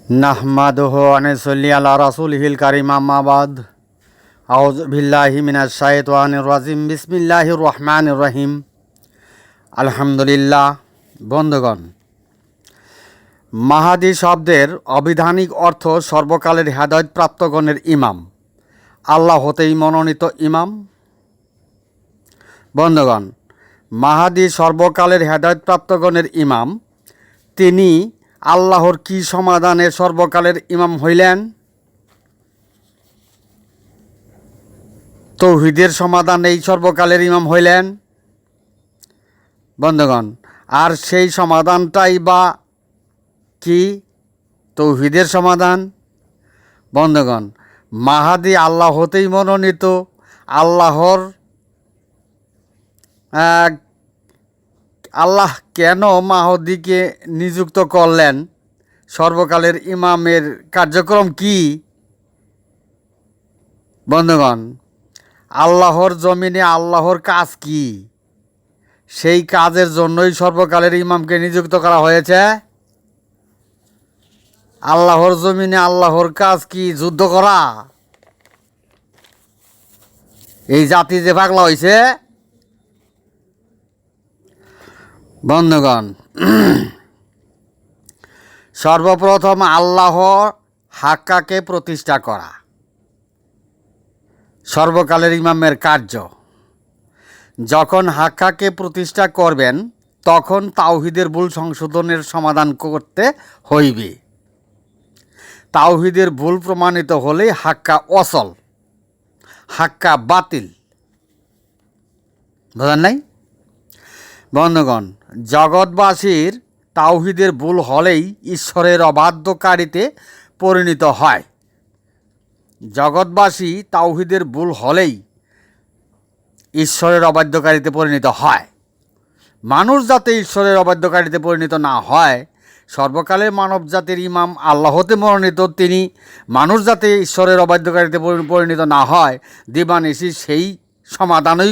নাহমাদুহু ওয়া নুসাল্লি আলা রাসূলিহিল কারীম আম্মা বাদ আউযু বিল্লাহি মিনাশ শাইতানির রাজিম বিসমিল্লাহির রহমানির রহিম আলহামদুলিল্লাহ। বন্ধুগণ, মাহাদি শব্দের অবিধানিক অর্থ সর্বকালের হেদায়েতপ্রাপ্তগণের ইমাম, আল্লাহ হতেই মনোনীত ইমাম। বন্ধুগণ, মাহাদি সর্বকালের হেদায়েতপ্রাপ্তগণের ইমাম। তিনি আল্লাহর কি সমাধানের সর্বকালের ইমাম হইলেন? তৌহিদের সমাধান এই সর্বকালের ইমাম হইলেন। বন্ধুগণ, আর সেই সমাধানটাই বা কি? তৌহিদের সমাধান। বন্ধুগণ, মাহাদি আল্লাহ হতেই মনোনীত। আল্লাহর আল্লাহ কেন মাহাদিকে নিযুক্ত করলেন? সর্বকালের ইমামের কার্যক্রম কি? বন্ধুগণ, আল্লাহর জমিনে আল্লাহর কাজ কি? সেই কাজের জন্যই সর্বকালের ইমামকে নিযুক্ত করা হয়েছে। আল্লাহর জমিনে আল্লাহর কাজ কি? যুদ্ধ করা। এই জাতি যে পাগলা হয়েছে। বন্ধুগণ, সর্বপ্রথম আল্লাহ হাক্কাকে প্রতিষ্ঠা করা সর্বকালের ইমামের কার্য। যখন হাক্কাকে প্রতিষ্ঠা করবেন, তখন তাওহীদের ভুল সংশোধনের সমাধান করতে হইবে। তাওহীদের ভুল প্রমাণিত হলে হাক্কা অচল, হাক্কা বাতিল। বুঝেন নাই? বন্ধুগণ, জগৎবাসীর তাওহীদের ভুল হলেই ঈশ্বরের অবাধ্যকারীতে পরিণত হয়। জগৎবাসী তাওহীদের ভুল হলেই ঈশ্বরের অবাধ্যকারীতে পরিণত হয়। মানুষ যাতে ঈশ্বরের অবাধ্যকারীতে পরিণত না হয়, সর্বকালের মানব জাতির ইমাম আল্লাহ হতে মনোনীত। তিনি মানুষ যাতে ঈশ্বরের অবাধ্যকারীতে পরিণত না হয়, দিবানিশি সেই সমাধানই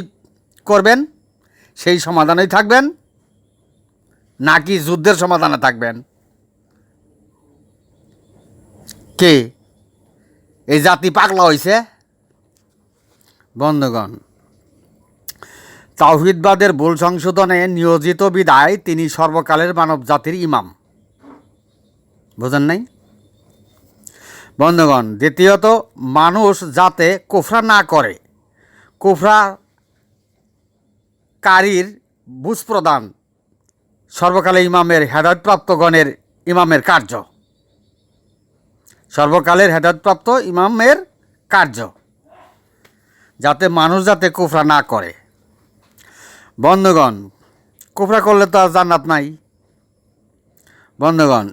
করবেন, সেই সমাধানেই থাকবেন, নাকি যুদ্ধের সমাধানে থাকবেন? কে এই জাতি পাগলা হয়েছে? বন্ধুগণ, তাওহীদবাদের ভুল সংশোধনে নিয়োজিত বিদায় তিনি সর্বকালের মানব জাতির ইমাম। বুঝেন নাই? বন্ধুগণ, দ্বিতীয়ত, মানুষ যাতে কুফরা না করে, কুফরাকারীর বুঝ প্রদান সর্বকালের ইমামের হেদায়েতপ্রাপ্তগণের ইমামের কার্য। সর্বকালের হেদায়েতপ্রাপ্ত ইমামের কার্য, যাতে মানুষ যাতে কুফরা না করে। বন্ধুগণ, কুফরা করলে তো আর জান্নাত নাই। বন্ধুগণ,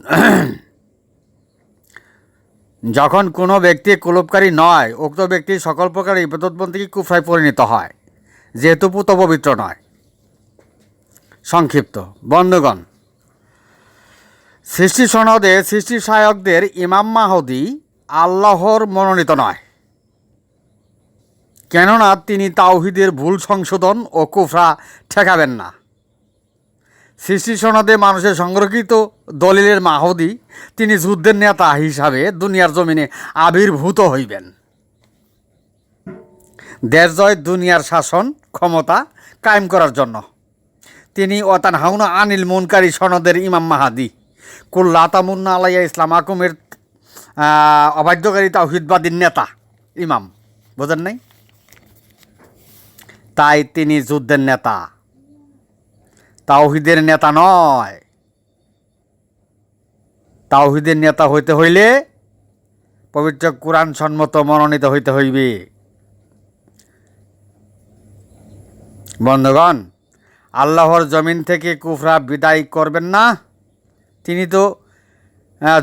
যখন কোনো ব্যক্তি কুলুপকারী নয়, উক্ত ব্যক্তি সকল প্রকার ইবাদতবন্দেগী কুফরায় পরিণত হয়, যেহেতু পুত পবিত্র নয়। সংক্ষিপ্ত। বন্ধুগণ, সৃষ্টি সনদে সৃষ্টি সায়কদের ইমাম মাহদী আল্লাহর মনোনীত নয়, কেননা তিনি তাওহীদের ভুল সংশোধন ও কুফরা ঠেকাবেন না। সৃষ্টি সনদে মানুষের সংরক্ষিত দলিলের মাহদী তিনি যুদ্ধের নেতা হিসাবে দুনিয়ার জমিনে আবির্ভূত হইবেন। দেশ জয়, দুনিয়ার শাসন ক্ষমতা কায়েম করার জন্য তিনি ওয়াতানহাউনা আনিল মুনকারি সনদের ইমাম মাহাদি, কুল লা তামুন্না আলাইয়া ইসলামাকুমের অবাধ্যকারী তাওহীদবাদীর নেতা ইমাম। বোঝেন নাই? তাই তিনি যুদ্ধের নেতা, তাওহীদের নেতা নয়। তাওহীদের নেতা হইতে হইলে পবিত্র কুরআন সম্মত মনোনীত হইতে হইবে। বন্ধুগণ, আল্লাহর জমিন থেকে কুফরা বিদায় করবেন না। তিনি তো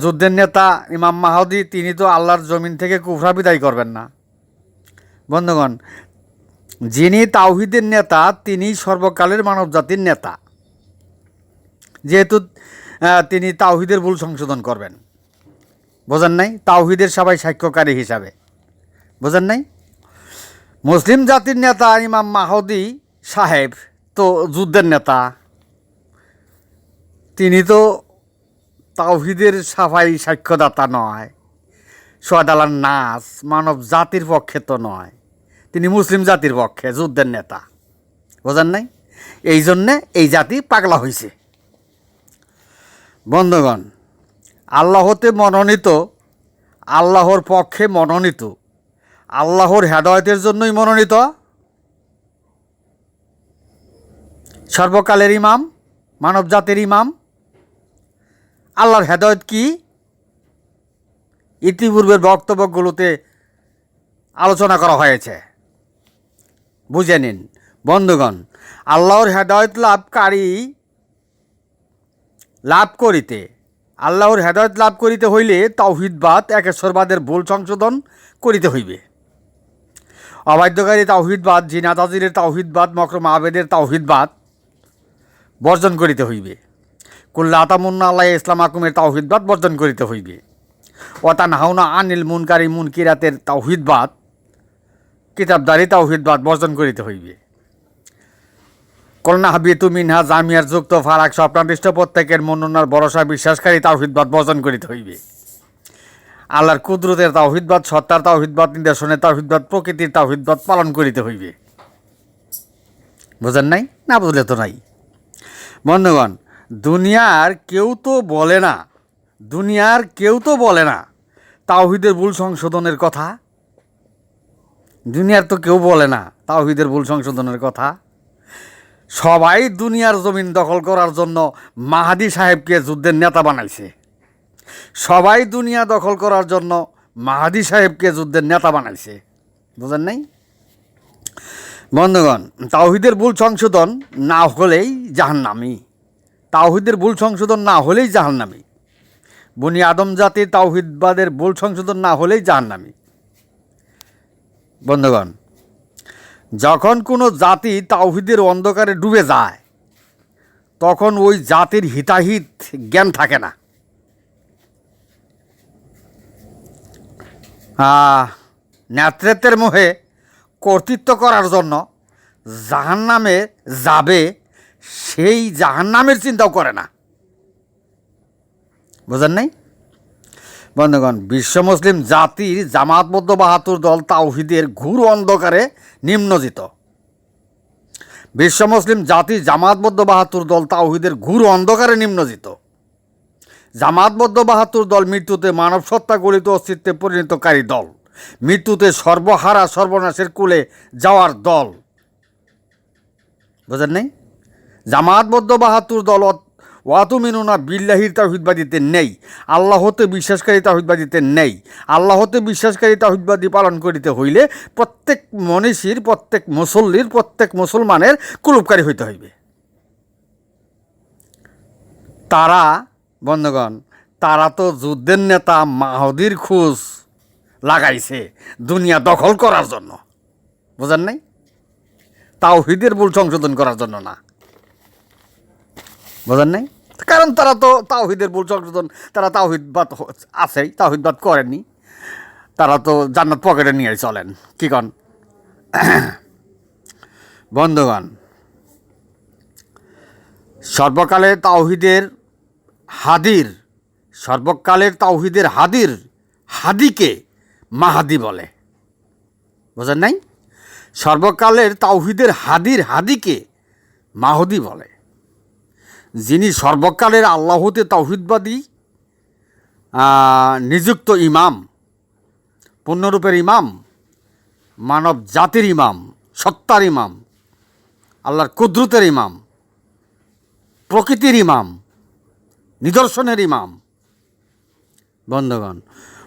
যুদ্ধের নেতা ইমাম মাহদী, তিনি তো আল্লাহর জমিন থেকে কুফরা বিদায় করবেন না। বন্ধুগণ, যিনি তাওহীদের নেতা, তিনি সর্বকালের মানব জাতির নেতা, যেহেতু তিনি তাওহীদের ভুল সংশোধন করবেন। বোঝেন নাই? তাওহীদের সবাই সাক্ষ্যকারী হিসাবে। বোঝেন নাই? মুসলিম জাতির নেতা ইমাম মাহদী সাহেব তো যুদ্ধের নেতা, তিনি তো তাওহীদের সাফাই সাক্ষ্যদাতা নয়, সোহাদ আল্লাহর নাস মানব জাতির পক্ষে তো নয়, তিনি মুসলিম জাতির পক্ষে যুদ্ধের নেতা। বোঝেন নাই? এই জন্যে এই জাতি পাগলা হয়েছে। বন্ধুগণ, আল্লাহতে মনোনীত, আল্লাহর পক্ষে মনোনীত, আল্লাহর হেদায়েতের জন্যই মনোনীত সর্বকালের ইমাম, মানব জাতির ইমাম। আল্লাহর হেদায়েত কি? ইতিপূর্বের বক্তব্যগুলোতে আলোচনা করা হয়েছে, বুঝে নিন। বন্ধুগণ, আল্লাহর হেদায়েত আল্লাহর হেদায়েত লাভ করিতে হইলে তাওহীদবাদ, একেশ্বরবাদের ভুল সংশোধন করিতে হইবে। অবাধ্যকারী তাওহীদবাদ, জিনা তাজিরের তাওহীদবাদ, মকরম আবেদের তাওহীদবাদ বর্জন করিতে হইবে। কুল্লা আতামুন্না আল্লাহ ইসলাম আকুমের তাওহীদবাদ বর্জন করিতে হইবে। ওয়াতানহাউনা আনিল মুনকারি মুনকিরাতের তাওহীদবাদ, কিতাবদারি তাওহীদবাদ বর্জন করিতে হইবে। কলনা হাবিতু মিনহা জামিয়ার যুক্ত ফারাক স্বপ্নাদিষ্ট প্রত্যেকের মনোনার ভরসা বিশ্বাসকারী তাওহীদবাদ বর্জন করিতে হইবে। আল্লাহর কুদরতের তাওহীদবাদ, সত্তার তাওহীদবাদ, নিদর্শনের তাওহীদবাদ, প্রকৃতির তাওহীদবাদ পালন করিতে হইবে। বুঝেন নাই? না বুঝলে তো নাই। বন্ধুগণ, দুনিয়ার কেউ তো বলে না তাওহীদের ভুল সংশোধনের কথা। দুনিয়ার তো কেউ বলে না তাওহীদের ভুল সংশোধনের কথা। সবাই দুনিয়ার জমিন দখল করার জন্য মাহাদি সাহেবকে যুদ্ধের নেতা বানাইছে। সবাই দুনিয়া দখল করার জন্য মাহাদি সাহেবকে যুদ্ধের নেতা বানাইছে। বুঝেন নাই? বন্ধুগণ, তাওহীদের ভুল সংশোধন না হলেই জাহান্নামী। তাওহীদের ভুল সংশোধন না হলেই জাহান্নামী। বনি আদম জাতির তাওহীদবাদের ভুল সংশোধন না হলেই জাহান্নামী। বন্ধুগণ, যখন কোনো জাতি তাওহীদের অন্ধকারে ডুবে যায়, তখন ওই জাতির হিতাহিত জ্ঞান থাকে না। নেতৃত্বের মোহে কর্তৃত্ব করার জন্য জাহান্নামে যাবে, সেই জাহান্নামের চিন্তাও করে না। বুঝেন নাই? বন্ধুগণ, বিশ্ব মুসলিম জাতির জামাতবদ্ধ ৭২ দল তাওহীদের ঘোর অন্ধকারে নিমজ্জিত। বিশ্ব মুসলিম জাতির জামাতবদ্ধ ৭২ দল তাওহীদের ঘোর অন্ধকারে নিমজ্জিত। জামাতবদ্ধ ৭২ দল মৃত্যুতে মানব সত্তা গলিত অস্তিত্বে পরিণতকারী দল, মৃত্যুতে সর্বহারা সর্বনাশের কূলে যাওয়ার দল। বুঝেন নাই? জামাতবদ্ধ ৭২ দল ওয়াতুমিনুনা বিল্লাহির তাওহীদবাদীতে নেই, আল্লাহতে বিশ্বাসকারী তাওহীদবাদীতে নেই। আল্লাহতে বিশ্বাসকারী তাওহীদবাদী পালন করিতে হইলে প্রত্যেক মনীষীর, প্রত্যেক মুসল্লির, প্রত্যেক মুসলমানের কুলুপকারী হইতে হইবে। তারা, বন্ধুগণ, তারা তো যুদ্ধের নেতা মাহদির খোঁজ লাগাইছে দুনিয়া দখল করার জন্য। বুঝেন নাই? তাওহীদের ভুল সংশোধন করার জন্য না। বুঝেন নাই? কারণ তারা তো তাওহীদের ভুল সংশোধন, তারা তাওহীদবাদ আছেই, তাওহীদবাদ করেননি। তারা তো জান্নাত পকেটে নিয়ে চলেন। কি কন? বন্ধুগণ, সর্বকালের তাওহীদের হাদিকে মাহাদি বলে। বুঝেন নাই? সর্বকালের তাওহীদের হাদিকে মাহদি বলে। যিনি সর্বকালের আল্লাহতে তাওহীদবাদী নিযুক্ত ইমাম, পূর্ণরূপের ইমাম, মানব জাতির ইমাম, সত্তার ইমাম, আল্লাহর কুদরতের ইমাম, প্রকৃতির ইমাম, নিদর্শনের ইমাম। বন্ধুগণ,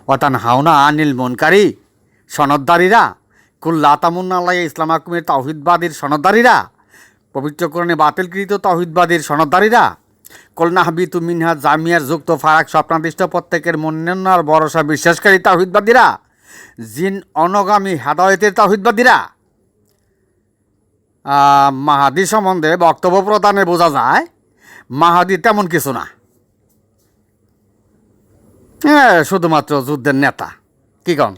ওয়াতানহাউনা আনিল মুনকারি সনদদারীরা, কুল্লা আতামুন্না আল্লাহ ইসলাম আকুমের তাওহীদবাদীর সনদদারীরা, পবিত্র কোরআনে বাতিলকৃত তাওহীদবাদীর সনদদারীরা, কলনা হাবিতু মিনহা জামিয়ার যুক্ত ফারাক স্বপ্নাদিষ্ট প্রত্যেকের মনোনার ভরসা বিশ্বাসকারী তাওহীদবাদীরা, জিন অনগামী হেদায়েতের তাওহীদবাদীরা। মাহাদি সম্বন্ধে বক্তব্য প্রদানে বোঝা যায় মাহাদি তেমন কিছু না, শুধুমাত্র যুদ্ধের নেতা। কি কন?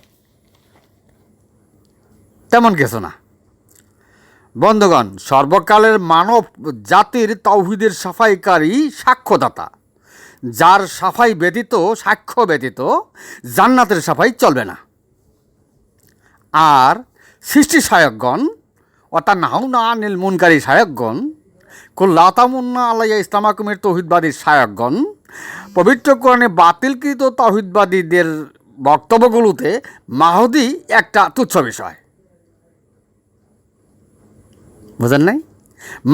তেমন কিছু না। বন্ধুগণ, সর্বকালের মানব জাতির তাওহীদের সাফাইকারী সাক্ষ্যদাতা, যার সাফাই ব্যতীত, সাক্ষ্য ব্যতীত জান্নাতের সাফাই চলবে না। আর সৃষ্টি সায়কগণ অর্থাৎ নাহুনা আনিল মুনকারী সায়কগণ, কুল্লাতামুন্না আলাইয়া ইসলামাকুমের তৌহিদবাদী সায়কগণ পবিত্র কোরআনে বাতিলকৃত তৌহিদবাদীদের বক্তব্যগুলোতে মাহদী একটা তুচ্ছ বিষয়। বুঝেন নাই?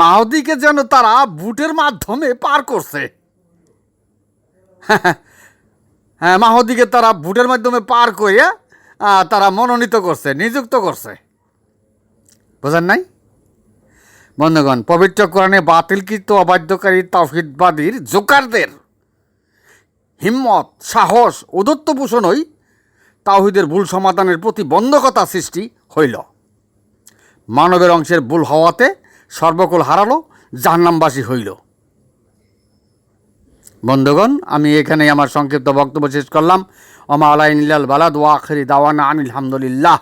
মাহদীকে যেন তারা ভোটের মাধ্যমে পার করছে। হ্যাঁ, মাহদীকে তারা ভোটের মাধ্যমে পার করে তারা মনোনীত করছে, নিযুক্ত করছে। বুঝেন নাই? বন্ধুগণ, পবিত্র কোরআনে বাতিলকৃত অবাধ্যকারী তাওহীদবাদীর জোকারদের হিম্মত, সাহস, ঔদ্ধত্য পোষণই তাওহীদের ভুল সমাধানের প্রতিবন্ধকতা সৃষ্টি হইল। মানবের অংশের ভুল হওয়াতে সর্বকুল হারালো, জাহান্নামবাসী হইল। বন্ধুগণ, আমি এখানেই আমার সংক্ষিপ্ত বক্তব্য শেষ করলাম। ওমা আলাইনিল বালাদ ওয়া আখিরি দাওয়ানা আনিল হামদুলিল্লাহ।